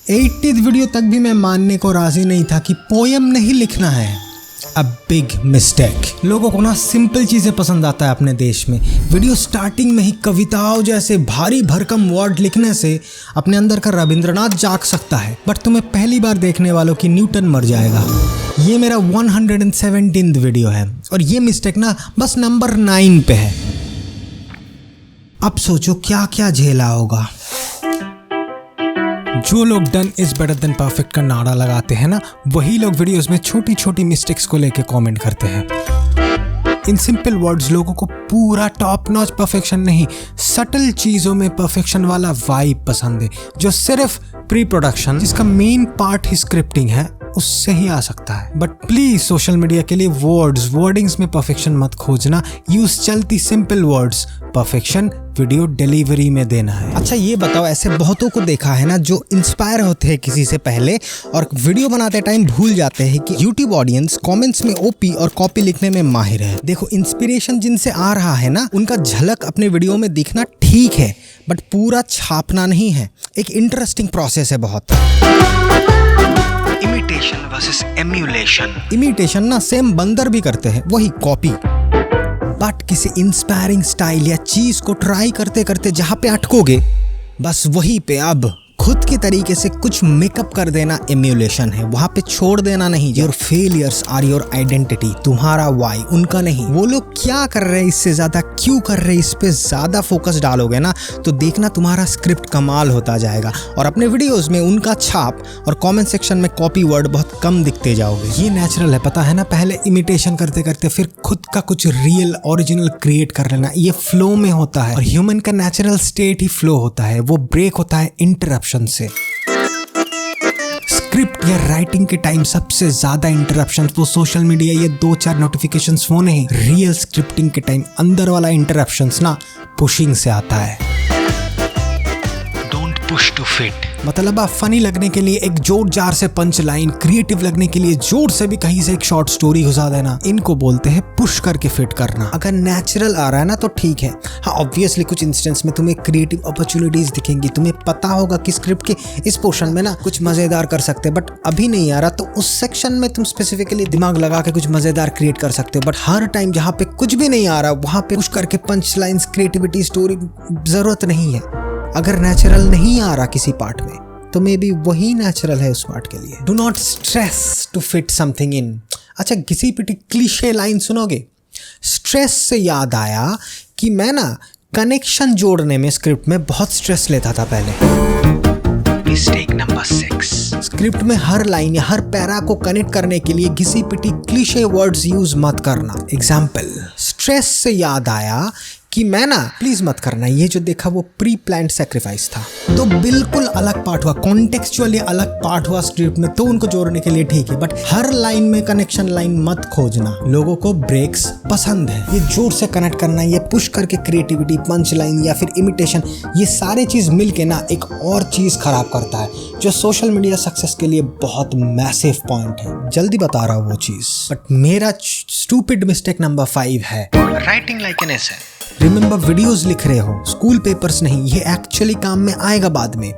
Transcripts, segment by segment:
80th video तक भी मैं मानने को राजी नहीं था कि पोयम नहीं लिखना है। A big mistake. लोगों को ना सिंपल चीजें पसंद आता है अपने देश में। वीडियो स्टार्टिंग में ही कविताओं जैसे भारी भरकम वर्ड लिखने से अपने अंदर का रविंद्रनाथ जाग सकता है, बट तुम्हें पहली बार देखने वालों की न्यूटन मर जाएगा। ये मेरा 117th वीडियो है और ये मिस्टेक ना बस नंबर 9 पे है। अब सोचो क्या क्या झेला होगा। जो लोग done is better than perfect का नारा लगाते हैं ना, वही लोग वीडियोस में छोटी छोटी मिस्टेक्स को लेके कमेंट करते हैं। इन सिंपल वर्ड्स लोगों को पूरा टॉप नॉच परफेक्शन नहीं, सटल चीजों में परफेक्शन वाला वाइब पसंद है, जो सिर्फ प्री प्रोडक्शन, जिसका मेन पार्ट ही स्क्रिप्टिंग है, उससे ही आ सकता है। बट प्लीज सोशल मीडिया के लिए वर्डिंग्स में परफेक्शन मत खोजना। यूज चलती simple words, perfection video delivery में देना है। अच्छा ये बताओ, ऐसे बहुतों को देखा है ना जो इंस्पायर होते हैं किसी से पहले और वीडियो बनाते टाइम भूल जाते हैं कि यूट्यूब ऑडियंस कमेंट्स में ओपी और कॉपी लिखने में माहिर है। देखो, इंस्पिरेशन जिनसे आ रहा है ना, उनका झलक अपने वीडियो में दिखना ठीक है, बट पूरा छापना नहीं है। एक इंटरेस्टिंग प्रोसेस है बहुत। Imitation versus emulation. इमिटेशन ना सेम बंदर भी करते हैं, वही कॉपी। बट किसी इंस्पायरिंग स्टाइल या चीज को ट्राई करते करते जहां पे अटकोगे, बस वहीं पे अब खुद के तरीके से कुछ मेकअप कर देना एम्यूलेशन है। वहां पे छोड़ देना नहीं। Your failures are your identity. तुम्हारा वाई, उनका नहीं। वो लोग क्या कर रहे हैं, इससे ज्यादा क्यों कर रहे हैं, इस पे ज्यादा फोकस डालोगे ना तो देखना तुम्हारा स्क्रिप्ट कमाल होता जाएगा और अपने वीडियोस में उनका छाप और कमेंट सेक्शन में कॉपी वर्ड बहुत कम दिखते जाओगे। ये नेचुरल है, पता है ना। पहले इमिटेशन करते करते फिर खुद का कुछ रियल ओरिजिनल क्रिएट कर लेना, ये फ्लो में होता है और ह्यूमन का नेचुरल स्टेट ही फ्लो होता है। वो ब्रेक होता है इंटरप्शन से। स्क्रिप्ट या राइटिंग के टाइम सबसे ज्यादा इंटरप्शन वो सोशल मीडिया ये 2-4 नोटिफिकेशंस वो नहीं। रियल स्क्रिप्टिंग के टाइम अंदर वाला इंटरप्शंस ना पुशिंग से आता है। Don't push to fit. मतलब आप फनी लगने के लिए एक जोर जार से पंच लाइन, क्रिएटिव लगने के लिए जोर से भी कहीं से एक शॉर्ट स्टोरी घुसा देना, इनको बोलते हैं पुश करके फिट करना। अगर नेचुरल आ रहा है ना तो ठीक है। हाँ, ऑब्वियसली कुछ इंस्टेंस में तुम्हें क्रिएटिव अपॉर्चुनिटीज दिखेंगी, तुम्हें पता होगा कि स्क्रिप्ट के इस पोर्शन में ना कुछ मजेदार कर सकते हैं, बट अभी नहीं आ रहा तो उस सेक्शन में तुम स्पेसिफिकली दिमाग लगा के कुछ मजेदार क्रिएट कर सकते हो। बट हर टाइम जहाँ पे कुछ भी नहीं आ रहा वहां पे पुश करके पंच लाइन्स, क्रिएटिविटी, स्टोरी जरूरत नहीं है। अगर नेचुरल नहीं आ रहा किसी पार्ट में तो मे बी वही नेचुरल है उस पार्ट के लिए। Do not stress to fit something in. अच्छा, किसी पिटी क्लीशे लाइन सुनोगे। स्ट्रेस से याद आया कि मैं ना कनेक्शन जोड़ने में स्क्रिप्ट में बहुत स्ट्रेस लेता था पहले। Mistake number 6। स्क्रिप्ट में हर लाइन या हर पैरा को कनेक्ट करने के लिए घिसी पिटी क्लीशे वर्ड्स यूज मत करना। एग्जाम्पल, स्ट्रेस से याद आया कि मैं ना, प्लीज मत करना, ये जो देखा वो प्री प्लान्ड सैक्रिफाइस था। तो बिल्कुल अलग पार्ट हुआ, कॉन्टेक्चुअली अलग पार्ट हुआ स्क्रिप्ट में, तो उनको जोड़ने के लिए ठीक है। बट हर लाइन में कनेक्शन लाइन मत खोजना। लोगों को ब्रेक्स पसंद है। ये जोर से कनेक्ट करना, ये पुश करके क्रिएटिविटी, पंच लाइन या फिर इमिटेशन, ये सारे चीज मिलके ना एक और चीज खराब करता है जो सोशल मीडिया सक्सेस के लिए बहुत मैसिव पॉइंट है। जल्दी बता रहा हूँ वो चीज। बट मेरा स्टूपिड मिस्टेक नंबर 5 है writing like an essay. Remember, videos लिख रहे हो, स्कूल पेपर्स नहीं। ये एक्चुअली काम में आएगा बाद में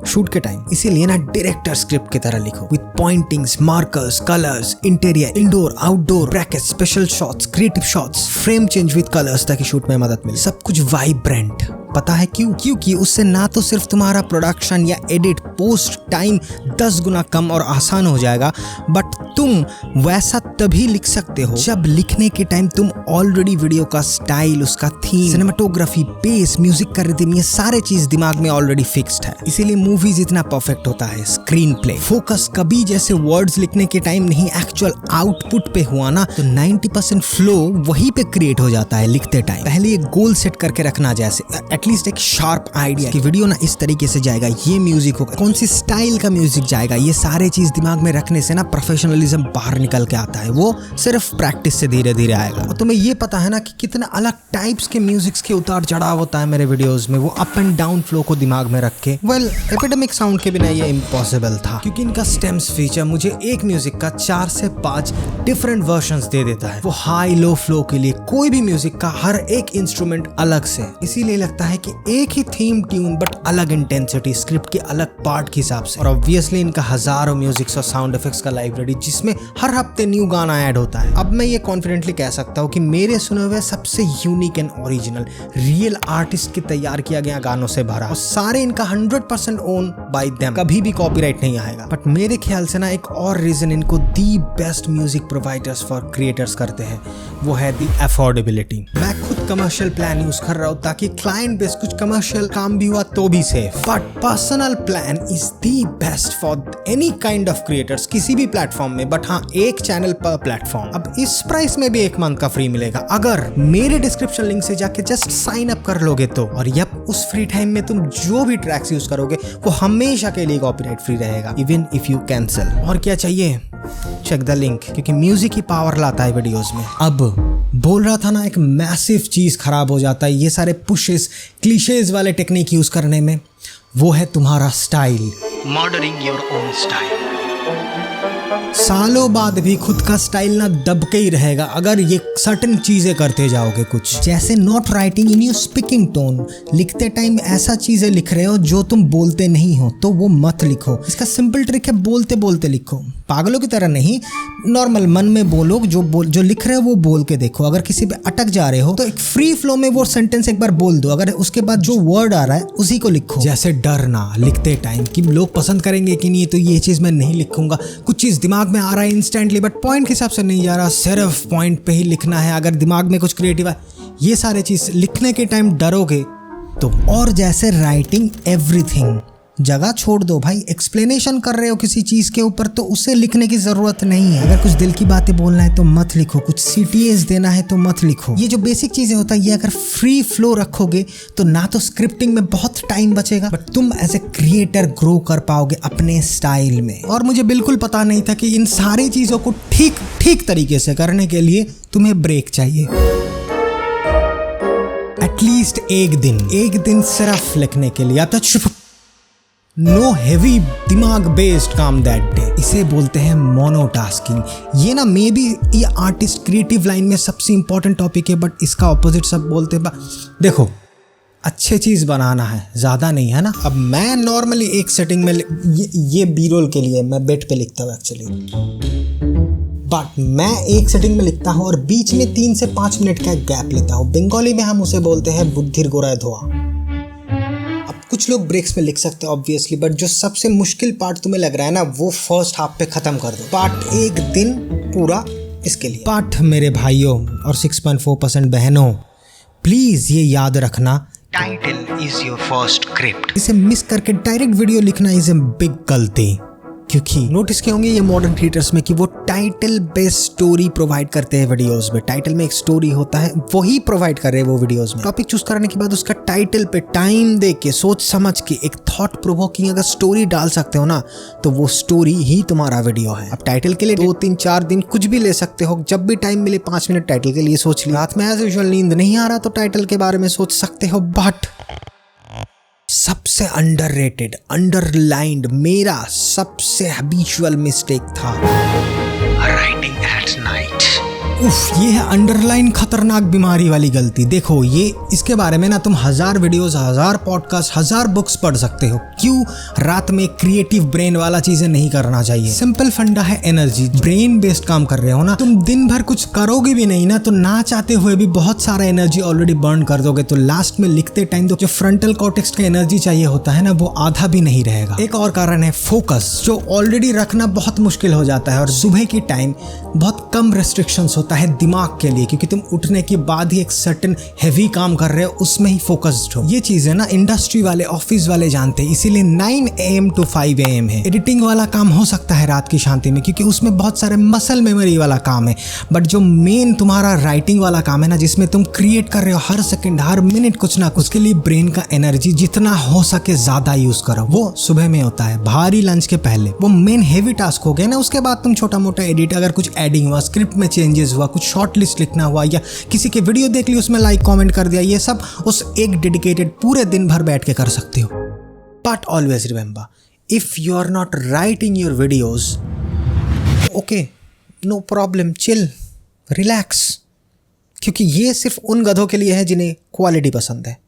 शूट के टाइम। इसीलिए ना डायरेक्टर स्क्रिप्ट की तरह लिखो, with पॉइंटिंग्स, markers, colours, interior, indoor, outdoor, brackets, special shots, creative shots, frame change with colours ताकि शूट में मदद मिले। सब कुछ वाइब्रेंट। पता है क्यों? क्योंकि उससे ना तो सिर्फ तुम्हारा प्रोडक्शन या एडिट पोस्ट टाइम 10 गुना कम और आसान हो जाएगा, बट तुम वैसा तभी लिख सकते हो जब लिखने के टाइम तुम ऑलरेडी वीडियो का स्टाइल, उसका थीम, सिनेमेटोग्राफी, बेस, म्यूजिक का रिदम, ये सारे चीज दिमाग में ऑलरेडी फिक्स्ड है। इसीलिए मूवीज इतना परफेक्ट होता है। स्क्रीन प्ले फोकस कभी जैसे वर्ड्स लिखने के टाइम नहीं, एक्चुअल आउटपुट पे हुआ ना तो 90% फ्लो वहीं पे क्रिएट हो जाता है लिखते टाइम। पहले एक गोल सेट करके रखना, जैसे एटलीस्ट एक शार्प आइडिया कि वीडियो ना इस तरीके से जाएगा, ये म्यूजिक होगा, कौन सी स्टाइल का म्यूजिक जाएगा, ये सारे चीज दिमाग में रखने से ना प्रोफेशनलिज्म नेचुरलिज्म बाहर निकल के आता है, वो सिर्फ प्रैक्टिस से धीरे धीरे आएगा। और तुम्हें ये पता है ना कि कितने अलग टाइप्स के म्यूजिक्स के उतार चढ़ाव होता है मेरे वीडियोस में, वो अप एंड डाउन फ्लो को दिमाग में रख के। वेल, एपिडेमिक साउंड के बिना ये इम्पॉसिबल था, क्योंकि इनका स्टेम्स फीचर मुझे एक म्यूजिक का 4 से 5 डिफरेंट वर्जन्स दे देता है। वो हाई लो फ्लो के लिए कोई भी म्यूजिक का हर एक इंस्ट्रूमेंट अलग से, इसीलिए लगता है कि एक ही थीम ट्यून बट अलग इंटेंसिटी, स्क्रिप्ट के अलग पार्ट के हिसाब से। और ऑब्वियसली इनका हजारों म्यूजिक्स और साउंड इफेक्ट्स का लाइब्रेरी, जिसमें हर हफ्ते न्यू गाना ऐड होता है। अब मैं ये कॉन्फिडेंटली कह सकता हूँ कि मेरे सुने हुए सबसे unique and original real artist के तैयार किया गया गानों से भरा, और सारे इनका 100% ओन बाय देम, कभी भी कॉपीराइट नहीं आएगा। बट मेरे ख्याल से ना एक और रीजन इनको the best music providers for creators करते हैं, वो है दी अफोर्डेबिलिटी। मैं खुद कमर्शियल प्लान यूज कर रहा हूँ ताकि क्लाइंट बेस कुछ कमर्शियल काम भी हुआ तो भी safe, but personal plan is the best for any kind of creators किसी भी प्लेटफॉर्म में। बट हाँ, एक चैनल पर प्लेटफॉर्म। अब इस प्राइस में भी 1 मंथ का फ्री मिलेगा अगर मेरे डिस्क्रिप्शन लिंक से जाके जस्ट साइन अप कर लोगे तो। और यप, उस फ्री टाइम में तुम जो भी ट्रैक्स यूज करोगे वो हमेशा के लिए कॉपीराइट फ्री रहेगा, इवन इफ यू कैंसिल। और क्या चाहिए, चेक द लिंक, क्योंकि म्यूजिक ही पावर लाता है वीडियोस में। अब बोल रहा था ना, एक मैसिव चीज खराब हो जाता है ये सारे पुशेस, क्लीशेज वाले टेक्निक यूज करने में, वो है तुम्हारा style, modelling your own style. सालों बाद भी खुद का स्टाइल ना दब के ही रहेगा अगर ये सर्टेन चीजें करते जाओगे। कुछ जैसे not writing in your speaking tone, लिखते टाइम ऐसा चीजें लिख रहे हो जो तुम बोलते नहीं हो तो वो मत लिखो। इसका सिंपल ट्रिक है बोलते बोलते लिखो, पागलों की तरह नहीं, नॉर्मल मन में बोलो, जो लिख रहे हो वो बोल के देखो। अगर किसी पे अटक जा रहे हो तो एक फ्री फ्लो में वो सेंटेंस एक बार बोल दो, अगर उसके बाद जो वर्ड आ रहा है उसी को लिखो। जैसे डरना लिखते टाइम कि लोग पसंद करेंगे कि नहीं, तो ये चीज मैं नहीं लिखूंगा। कुछ चीज दिमाग में आ रहा है इंस्टेंटली बट पॉइंट के हिसाब से नहीं जा रहा, सिर्फ पॉइंट पे ही लिखना है। अगर दिमाग में कुछ क्रिएटिव है, ये सारे चीज लिखने के टाइम डरोगे तो। और जैसे राइटिंग एवरीथिंग, जगह छोड़ दो भाई, एक्सप्लेनेशन कर रहे हो किसी चीज के ऊपर तो उसे लिखने की जरूरत नहीं है। अगर कुछ दिल की बातें बोलना है तो मत लिखो, कुछ सीटीएस देना है तो मत लिखो। ये जो बेसिक चीजें होता है ये अगर फ्री फ्लो रखोगे तो ना तो स्क्रिप्टिंग में बहुत टाइम बचेगा बट तुम एज ए क्रिएटर ग्रो कर पाओगे अपने स्टाइल में। और मुझे बिल्कुल पता नहीं था कि इन सारी चीजों को ठीक तरीके से करने के लिए तुम्हें ब्रेक चाहिए, एटलीस्ट एक दिन सिर्फ लिखने के लिए। तो नो हेवी दिमाग बेस्ड काम दैट डे, इसे बोलते हैं मोनोटास्किंग। ये ना मे बी ये आर्टिस्ट क्रिएटिव लाइन में सबसे इंपॉर्टेंट टॉपिक है बट इसका ऑपोजिट सब बोलते हैं। देखो, अच्छे चीज बनाना है, ज्यादा नहीं, है ना। अब मैं नॉर्मली एक सेटिंग में ये बी रोल के लिए मैं बेड पे लिखता हूँ एक्चुअली, बट मैं एक सेटिंग में लिखता हूँ और बीच में 3 से 5 मिनट का गैप लेता हूँ। बंगाली में हम उसे बोलते हैं बुद्धिर गोराय धोआ। कुछ लोग ब्रेक्स में लिख सकते हैं ऑब्वियसली, बट जो सबसे मुश्किल पार्ट तुम्हें लग रहा है ना वो फर्स्ट हाफ पे खत्म कर दो। पार्ट एक दिन पूरा इसके लिए। पार्ट मेरे भाइयों और 6.4% बहनों, प्लीज ये याद रखना, title is your first script. इसे मिस करके डायरेक्ट वीडियो लिखना इज ए बिग गलती, क्योंकि नोटिस किए होंगे ये मॉडर्न क्रिएटर्स में कि वो टाइटल बेस्ड स्टोरी प्रोवाइड करते हैं वीडियोस में। टाइटल में एक स्टोरी होता है, वही प्रोवाइड कर रहे हैं वो वीडियोस में। टॉपिक चूज करने के बाद उसका टाइटल पे टाइम दे के सोच समझ के एक थॉट प्रोवोकिंग अगर स्टोरी डाल सकते हो ना तो वो स्टोरी ही तुम्हारा वीडियो है। अब टाइटल के लिए 2, 3, 4 दिन कुछ भी ले सकते हो, जब भी टाइम मिले 5 मिनट टाइटल के लिए सोच लिया। रात में एज यूजुअल नींद नहीं आ रहा तो टाइटल के बारे में सोच सकते हो। बट सबसे अंडररेटेड, अंडरलाइंड, मेरा सबसे हैबिचुअल मिस्टेक था राइटिंग एट नाइट। उफ, ये है अंडरलाइन खतरनाक बीमारी वाली गलती। देखो, ये इसके बारे में ना तुम 1000 वीडियोस, 1000 पॉडकास्ट, 1000 बुक्स पढ़ सकते हो। क्यों रात में क्रिएटिव ब्रेन वाला चीजें नहीं करना चाहिए। सिंपल फंडा है एनर्जी, ब्रेन बेस्ड काम कर रहे हो ना, तुम दिन भर कुछ करोगे भी नहीं ना तो ना चाहते हुए भी बहुत सारा एनर्जी ऑलरेडी बर्न कर दोगे। तो लास्ट में लिखते टाइम तो जो फ्रंटल कॉर्टेक्स का एनर्जी चाहिए होता है ना वो आधा भी नहीं रहेगा। एक और कारण है फोकस, जो ऑलरेडी रखना बहुत मुश्किल हो जाता है और सुबह की टाइम बहुत कम रेस्ट्रिक्शंस होता है दिमाग के लिए, क्योंकि तुम उठने के बाद ही एक सर्टेन हैवी काम कर रहे हो, उसमें ही फोकस्ड हो। ये चीजें ना इंडस्ट्री वाले, ऑफिस वाले जानते हैं, इसीलिए 9 AM to 5 AM है। एडिटिंग वाला काम हो सकता है रात की शांति में, क्योंकि उसमें बहुत सारे मसल मेमोरी वाला काम है। बट जो मेन तुम्हारा राइटिंग वाला काम है ना, जिसमें तुम क्रिएट कर रहे हो हर सेकंड हर मिनट कुछ ना कुछ, के लिए ब्रेन का एनर्जी जितना हो सके ज्यादा यूज करो। वो सुबह में होता है, भारी लंच के पहले। वो मेन हेवी टास्क हो गया ना, उसके बाद तुम छोटा मोटा एडिट, अगर कुछ एडिंग हुआ, स्क्रिप्ट में चेंजेस हुआ, कुछ शॉर्ट लिस्ट लिखना हुआ, या किसी की वीडियो देख ली उसमें लाइक कमेंट कर दिया, ये सब उस एक डेडिकेटेड पूरे दिन भर बैठ के कर सकते हो। But always remember, if you are not writing your videos, okay, no problem, chill, relax, क्योंकि ये सिर्फ उन गधों के लिए है जिन्हें क्वालिटी पसंद है।